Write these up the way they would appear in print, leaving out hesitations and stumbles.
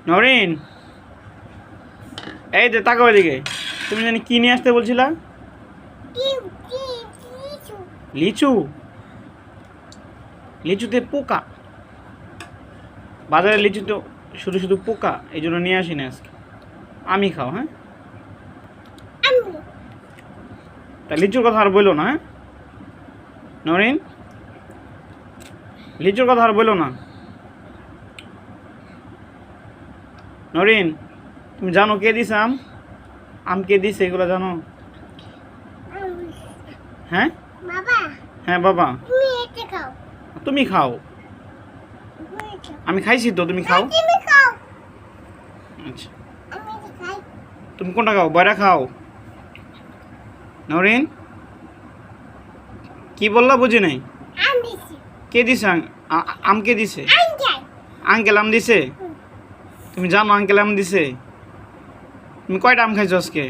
নরিন, এই যে তাকাও এদিকে। তুমি জানি কি নিয়ে আসতে বলছিলা? লিচু। লিচুতে পোকা। বাজারে লিচু তো শুধু শুধু পোকা, এই জন্য নিয়ে আসি না আজকে। আমি খাও, হ্যাঁ? তা লিচুর কথা আর বললো না, হ্যাঁ নরিন? লিচুর কথা আর বললো না। নরিন, তুমি জানো কে দিছে আম? আম কে দিছে এগুলো জানো? হ্যাঁ হ্যাঁ বাবা, তুমি খাও। আমি খাইছি তো, তুমি খাও। আচ্ছা, তুমি কোনটা খাও? বয়রা খাও। নরিন, কি বললা বুঝি নাই। কে দিছে আম? কে দিছে? আঙ্কেল আম দিছে? তুমি জানো আঙ্কেল আম দিছে? তুমি কয়টা আম খাইছো আজকে?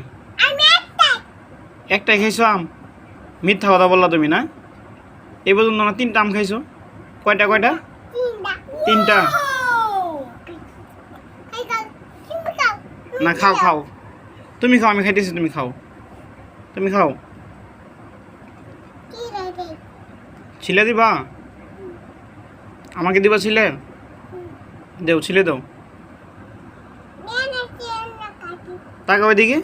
একটাই খাইছো আম? মিথ্যা কথা বললা তুমি না? এই পর্যন্ত না 3টা আম খাইছো? কয়টা কয়টা? 3টা। না, খাও খাও। তুমি খাও, আমি খাইতেছি, তুমি খাও। তুমি খাও। ছিলে দিবা? আমাকে দিবা ছিলে? দেও, ছিলে দাও। তাকাও এদিকে।